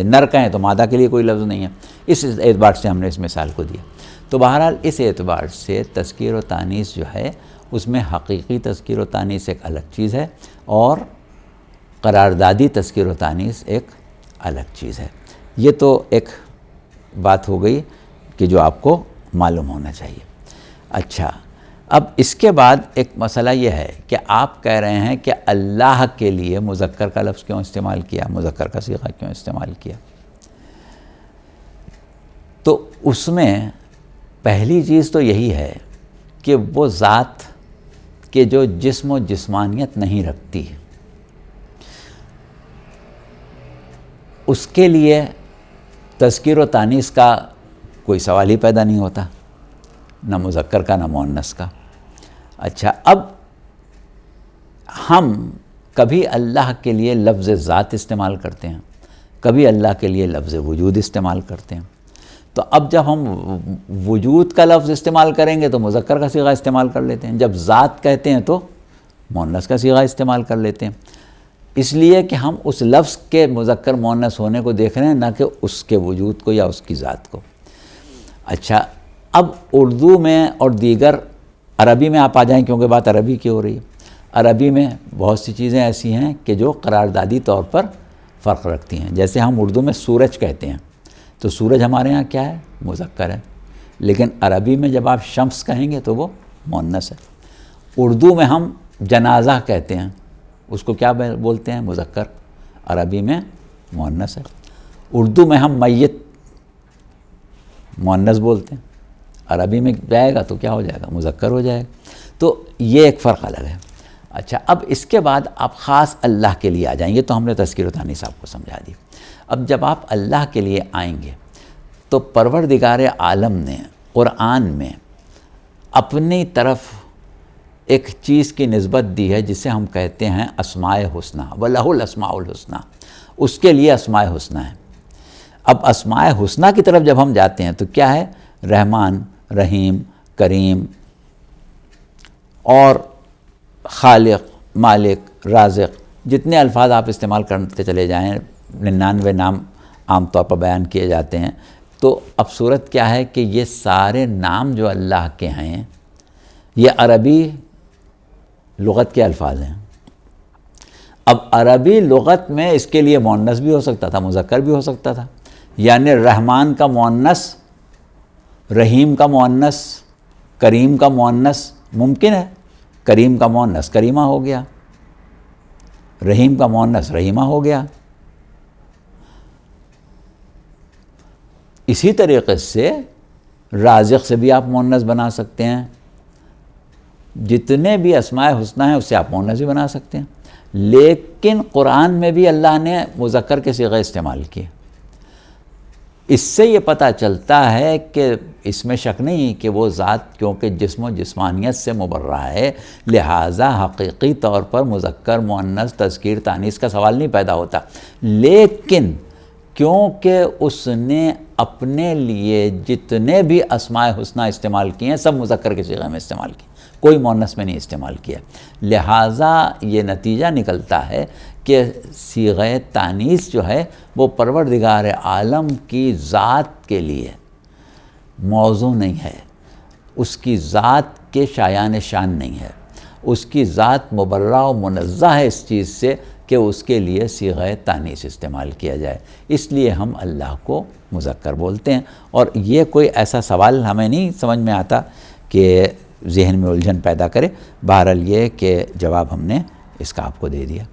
نر کہیں تو مادہ کے لیے کوئی لفظ نہیں ہے، اس اعتبار سے ہم نے اس مثال کو دیا۔ تو بہرحال اس اعتبار سے تذکیر و تانیث جو ہے اس میں حقیقی تذکیر و تانیث ایک الگ چیز ہے، اور قراردادی تذکیر و تانیث ایک الگ چیز ہے۔ یہ تو ایک بات ہو گئی کہ جو آپ کو معلوم ہونا چاہیے۔ اچھا، اب اس کے بعد ایک مسئلہ یہ ہے کہ آپ کہہ رہے ہیں کہ اللہ کے لیے مذکر کا لفظ کیوں استعمال کیا، مذکر کا صیغہ کیوں استعمال کیا؟ تو اس میں پہلی چیز تو یہی ہے کہ وہ ذات کہ جو جسم و جسمانیت نہیں رکھتی، اس کے لیے تذکیر و تانیث کا کوئی سوال ہی پیدا نہیں ہوتا، نہ مذکر کا نہ مؤنث کا۔ اچھا، اب ہم کبھی اللہ کے لیے لفظ ذات استعمال کرتے ہیں، کبھی اللہ کے لیے لفظ وجود استعمال کرتے ہیں۔ تو اب جب ہم وجود کا لفظ استعمال کریں گے تو مذکر کا صیغہ استعمال کر لیتے ہیں، جب ذات کہتے ہیں تو مؤنث کا صیغہ استعمال کر لیتے ہیں، اس لیے کہ ہم اس لفظ کے مذکر مؤنث ہونے کو دیکھ رہے ہیں، نہ کہ اس کے وجود کو یا اس کی ذات کو۔ اچھا، اب اردو میں اور دیگر عربی میں آپ آ جائیں، کیونکہ بات عربی کی ہو رہی ہے۔ عربی میں بہت سی چیزیں ایسی ہیں کہ جو قراردادی طور پر فرق رکھتی ہیں۔ جیسے ہم اردو میں سورج کہتے ہیں، تو سورج ہمارے ہاں کیا ہے؟ مذکر ہے، لیکن عربی میں جب آپ شمس کہیں گے تو وہ مؤنث ہے۔ اردو میں ہم جنازہ کہتے ہیں، اس کو کیا بولتے ہیں؟ مذکر، عربی میں مؤنث ہے۔ اردو میں ہم میت مؤنث بولتے ہیں، عربی میں جائے گا تو کیا ہو جائے گا؟ مذکر ہو جائے گا۔ تو یہ ایک فرق الگ ہے۔ اچھا، اب اس کے بعد آپ خاص اللہ کے لیے آ جائیں گے، تو ہم نے تذکیر و تانیث آپ کو سمجھا دی۔ اب جب آپ اللہ کے لیے آئیں گے تو پروردگار عالم نے قرآن میں اپنی طرف ایک چیز کی نسبت دی ہے جسے ہم کہتے ہیں اسماء حسنی، وَلَهُ الْأَسْمَاءُ الْحُسْنَى، اس کے لیے اسماء حسنی ہیں۔ اب اسماء حسنی کی طرف جب ہم جاتے ہیں تو کیا ہے؟ رحمان، رحیم، کریم، اور خالق، مالک، رازق، جتنے الفاظ آپ استعمال کرتے چلے جائیں، 99 نام عام طور پر بیان کیے جاتے ہیں، تو اب صورت کیا ہے کہ یہ سارے نام جو اللہ کے ہیں یہ عربی لغت کے الفاظ ہیں. اب عربی لغت میں اس کے لیے مؤنث بھی ہو سکتا تھا، مذکر بھی ہو سکتا تھا. یعنی رحمان کا مؤنث، رحیم کا مؤنث، کریم کا مؤنث ممکن ہے. کریم کا مؤنث کریمہ ہو گیا، رحیم کا مؤنث رحیمہ ہو گیا. اسی طریقے سے رازق سے بھی آپ مؤنث بنا سکتے ہیں. جتنے بھی اسماء حسنی ہیں اس سے آپ مؤنث بھی بنا سکتے ہیں. لیکن قرآن میں بھی اللہ نے مذکر کے صیغے استعمال کیے. اس سے یہ پتہ چلتا ہے کہ اس میں شک نہیں کہ وہ ذات کیونکہ جسم و جسمانیت سے مبرہ ہے، لہٰذا حقیقی طور پر مذکر مؤنث تذکیر تانیث کا سوال نہیں پیدا ہوتا. لیکن کیونکہ اس نے اپنے لیے جتنے بھی اسماء حسنی استعمال کیے ہیں سب مذکر کے صیغے میں استعمال کیے، کوئی مؤنث میں نہیں استعمال کیا. لہٰذا یہ نتیجہ نکلتا ہے کہ صیغہ تانیث جو ہے وہ پروردگار عالم کی ذات کے لیے موضوع نہیں ہے، اس کی ذات کے شایان شان نہیں ہے. اس کی ذات مبرہ و منزہ ہے اس چیز سے کہ اس کے لیے صیغہ تانیث استعمال کیا جائے. اس لیے ہم اللہ کو مذکر بولتے ہیں. اور یہ کوئی ایسا سوال ہمیں نہیں سمجھ میں آتا کہ ذہن میں الجھن پیدا کرے. بہرحال یہ کہ جواب ہم نے اس کا آپ کو دے دیا.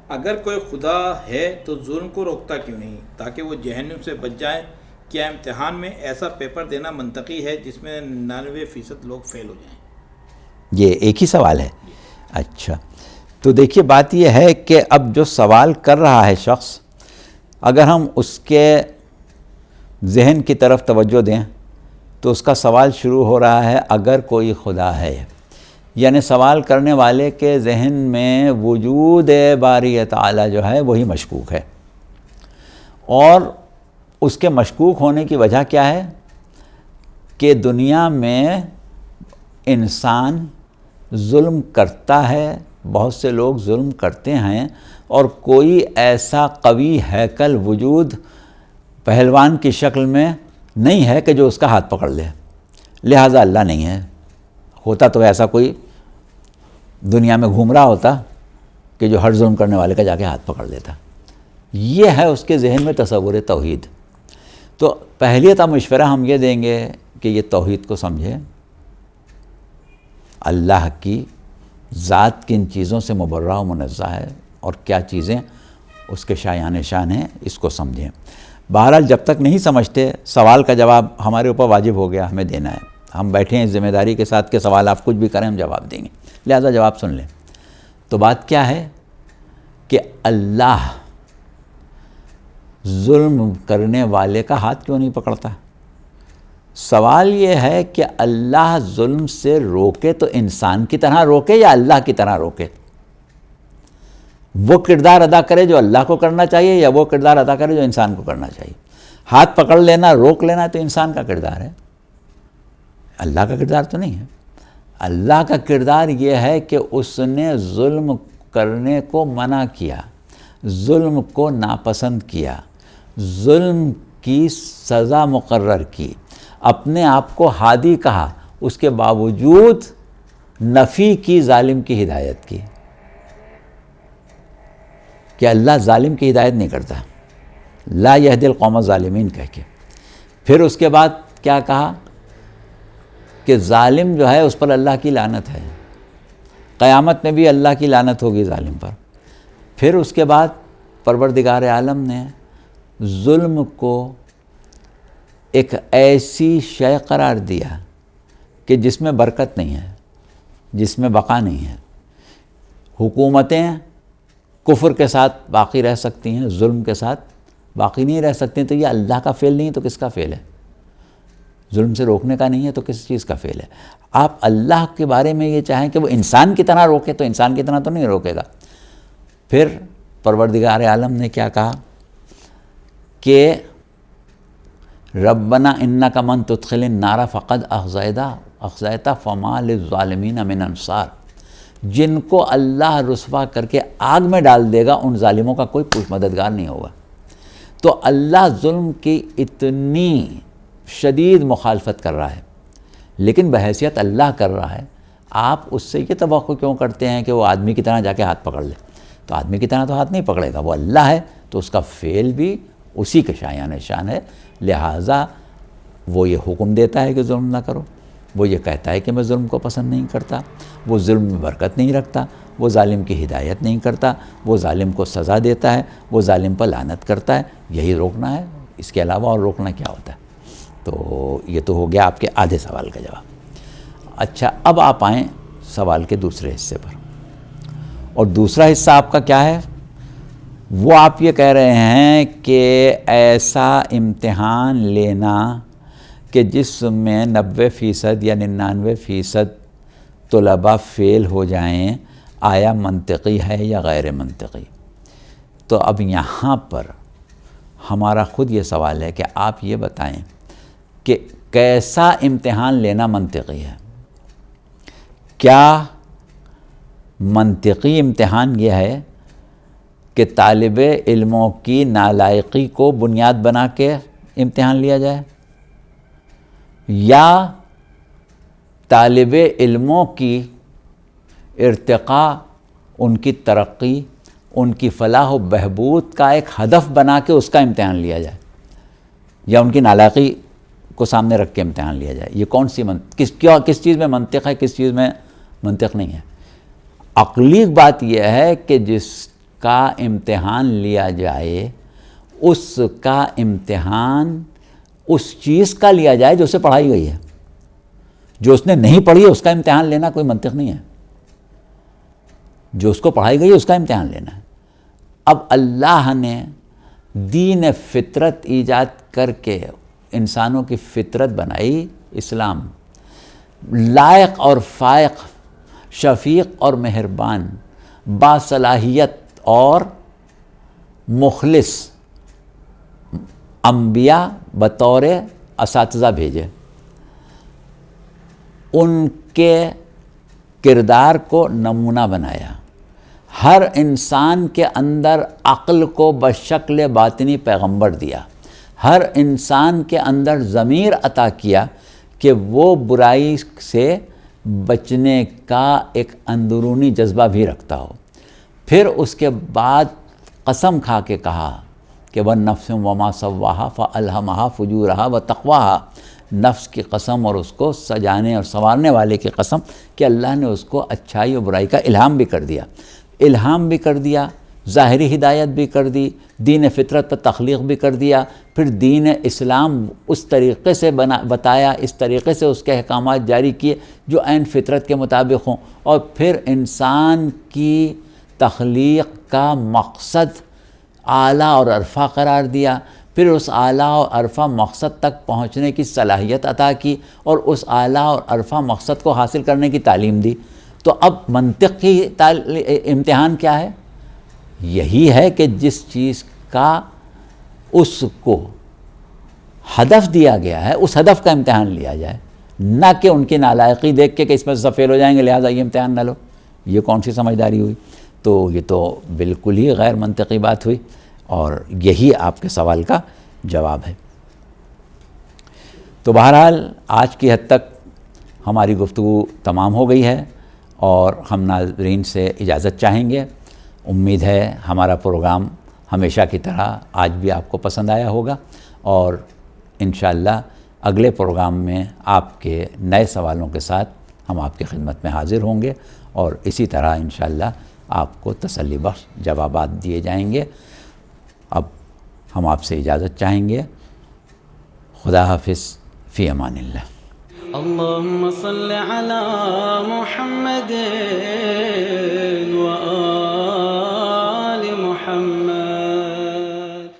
اگر کوئی خدا ہے تو ظلم کو روکتا کیوں نہیں تاکہ وہ جہنم سے بچ جائیں؟ کیا امتحان میں ایسا پیپر دینا منطقی ہے جس میں 99% لوگ فیل ہو جائیں؟ یہ ایک ہی سوال ہے. اچھا، تو دیکھیے بات یہ ہے کہ اب جو سوال کر رہا ہے شخص، اگر ہم اس کے ذہن کی طرف توجہ دیں تو اس کا سوال شروع ہو رہا ہے اگر کوئی خدا ہے. یعنی سوال کرنے والے کے ذہن میں وجود باری تعالی جو ہے وہی مشکوک ہے. اور اس کے مشکوک ہونے کی وجہ کیا ہے کہ دنیا میں انسان ظلم کرتا ہے، بہت سے لوگ ظلم کرتے ہیں، اور کوئی ایسا قوی ہیکل وجود پہلوان کی شکل میں نہیں ہے کہ جو اس کا ہاتھ پکڑ لے. لہٰذا اللہ نہیں ہے. ہوتا تو ایسا کوئی دنیا میں گھوم رہا ہوتا کہ جو ہر ظلم کرنے والے کا جا کے ہاتھ پکڑ لیتا. یہ ہے اس کے ذہن میں تصور توحید. تو پہلی مشورہ ہم یہ دیں گے کہ یہ توحید کو سمجھے، اللہ کی ذات کن چیزوں سے مبرہ و منزہ ہے اور کیا چیزیں اس کے شایان شان ہیں، اس کو سمجھیں. بہرحال جب تک نہیں سمجھتے، سوال کا جواب ہمارے اوپر واجب ہو گیا، ہمیں دینا ہے. ہم بیٹھے ہیں ذمہ داری کے ساتھ کہ سوال آپ کچھ بھی کریں ہم جواب دیں گے، لہذا جواب سن لیں. تو بات کیا ہے کہ اللہ ظلم کرنے والے کا ہاتھ کیوں نہیں پکڑتا؟ سوال یہ ہے کہ اللہ ظلم سے روکے تو انسان کی طرح روکے یا اللہ کی طرح روکے؟ وہ کردار ادا کرے جو اللہ کو کرنا چاہیے یا وہ کردار ادا کرے جو انسان کو کرنا چاہیے؟ ہاتھ پکڑ لینا، روک لینا تو انسان کا کردار ہے، اللہ کا کردار تو نہیں ہے. اللہ کا کردار یہ ہے کہ اس نے ظلم کرنے کو منع کیا، ظلم کو ناپسند کیا، ظلم کی سزا مقرر کی، اپنے آپ کو ہادی کہا، اس کے باوجود نفی کی ظالم کی ہدایت کی کہ اللہ ظالم کی ہدایت نہیں کرتا، لا یہدی القوم الظالمین کہہ کے. پھر اس کے بعد کیا کہا کہ ظالم جو ہے اس پر اللہ کی لعنت ہے، قیامت میں بھی اللہ کی لعنت ہوگی ظالم پر. پھر اس کے بعد پروردگار عالم نے ظلم کو ایک ایسی شے قرار دیا کہ جس میں برکت نہیں ہے، جس میں بقا نہیں ہے. حکومتیں کفر کے ساتھ باقی رہ سکتی ہیں، ظلم کے ساتھ باقی نہیں رہ سکتی. تو یہ اللہ کا فعل نہیں تو کس کا فعل ہے؟ ظلم سے روکنے کا نہیں ہے تو کس چیز کا فعل ہے؟ آپ اللہ کے بارے میں یہ چاہیں کہ وہ انسان کی طرح روکے تو انسان کی طرح تو نہیں روکے گا. پھر پروردگار عالم نے کیا کہا کہ ربنا انک من تدخل النار فقد اخزیتہ فما للظالمین من انصار. جن کو اللہ رسوا کر کے آگ میں ڈال دے گا ان ظالموں کا کوئی مددگار نہیں ہوگا. تو اللہ ظلم کی اتنی شدید مخالفت کر رہا ہے، لیکن بحیثیت اللہ کر رہا ہے، آپ اس سے یہ توقع کیوں کرتے ہیں کہ وہ آدمی کی طرح جا کے ہاتھ پکڑ لے؟ تو آدمی کی طرح تو ہاتھ نہیں پکڑے گا، وہ اللہ ہے، تو اس کا فعل بھی اسی کے شایان شان ہے، لہٰذا وہ یہ حکم دیتا ہے کہ ظلم نہ کرو، وہ یہ کہتا ہے کہ میں ظلم کو پسند نہیں کرتا، وہ ظلم میں برکت نہیں رکھتا، وہ ظالم کی ہدایت نہیں کرتا، وہ ظالم کو سزا دیتا ہے، وہ ظالم پر لعنت کرتا ہے، یہی روکنا ہے، اس کے علاوہ اور روکنا کیا ہوتا ہے؟ تو یہ تو ہو گیا آپ کے آدھے سوال کا جواب۔ اچھا، اب آپ آئیں سوال کے دوسرے حصے پر، اور دوسرا حصہ آپ کا کیا ہے؟ وہ آپ یہ کہہ رہے ہیں کہ ایسا امتحان لینا کہ جس میں 90% یا 99% طلباء فیل ہو جائیں، آیا منطقی ہے یا غیر منطقی؟ تو اب یہاں پر ہمارا خود یہ سوال ہے کہ آپ یہ بتائیں کہ کیسا امتحان لینا منطقی ہے؟ کیا منطقی امتحان یہ ہے کہ طالب علموں کی نالائقی کو بنیاد بنا کے امتحان لیا جائے، یا طالب علموں کی ارتقاء، ان کی ترقی، ان کی فلاح و بہبود کا ایک ہدف بنا کے اس کا امتحان لیا جائے، یا ان کی نالائقی کو سامنے رکھ کے امتحان لیا جائے؟ یہ کون سی کس چیز میں منطق ہے، کس چیز میں منطق نہیں ہے؟ عقلی بات یہ ہے کہ جس کا امتحان لیا جائے اس کا امتحان اس چیز کا لیا جائے جو اسے پڑھائی گئی ہے، جو اس نے نہیں پڑھی ہے اس کا امتحان لینا کوئی منطق نہیں ہے، جو اس کو پڑھائی گئی ہے اس کا امتحان لینا ہے۔ اب اللہ نے دین فطرت ایجاد کر کے انسانوں کی فطرت بنائی اسلام، لائق اور فائق، شفیق اور مہربان، باصلاحیت اور مخلص انبیاء بطور اساتذہ بھیجے، ان کے کردار کو نمونہ بنایا، ہر انسان کے اندر عقل کو بشکل باطنی پیغمبر دیا، ہر انسان کے اندر ضمیر عطا کیا کہ وہ برائی سے بچنے کا ایک اندرونی جذبہ بھی رکھتا ہو، پھر اس کے بعد قسم کھا کے کہا کہ وَالنَّفْسِ وَمَا سَوَّاهَا فَأَلْهَمَهَا فُجُورَهَا وَتَقْوَاهَا، نفس کی قسم اور اس کو سجانے اور سنوارنے والے کی قسم کہ اللہ نے اس کو اچھائی اور برائی کا الہام بھی کر دیا، ظاہری ہدایت بھی کر دی، دین فطرت پر تخلیق بھی کر دیا، پھر دین اسلام اس طریقے سے بتایا، اس طریقے سے اس کے احکامات جاری کیے جو عین فطرت کے مطابق ہوں، اور پھر انسان کی تخلیق کا مقصد اعلیٰ اور عرفہ قرار دیا، پھر اس اعلیٰ اور عرفہ مقصد تک پہنچنے کی صلاحیت عطا کی، اور اس اعلیٰ اور عرفہ مقصد کو حاصل کرنے کی تعلیم دی۔ تو اب منطق کی امتحان کیا ہے؟ یہی ہے کہ جس چیز کا اس کو ہدف دیا گیا ہے اس ہدف کا امتحان لیا جائے، نہ کہ ان کی نالائقی دیکھ کے کہ اس میں سب فیل ہو جائیں گے لہٰذا یہ امتحان نہ لو۔ یہ کون سی سمجھداری ہوئی؟ تو یہ تو بالکل ہی غیر منطقی بات ہوئی، اور یہی آپ کے سوال کا جواب ہے۔ تو بہرحال آج کی حد تک ہماری گفتگو تمام ہو گئی ہے، اور ہم ناظرین سے اجازت چاہیں گے۔ امید ہے ہمارا پروگرام ہمیشہ کی طرح آج بھی آپ کو پسند آیا ہوگا، اور انشاءاللہ اگلے پروگرام میں آپ کے نئے سوالوں کے ساتھ ہم آپ کی خدمت میں حاضر ہوں گے، اور اسی طرح انشاءاللہ آپ کو تسلی بخش جوابات دیے جائیں گے۔ اب ہم آپ سے اجازت چاہیں گے۔ خدا حافظ، فی امان اللہ۔ اللهم صل على محمد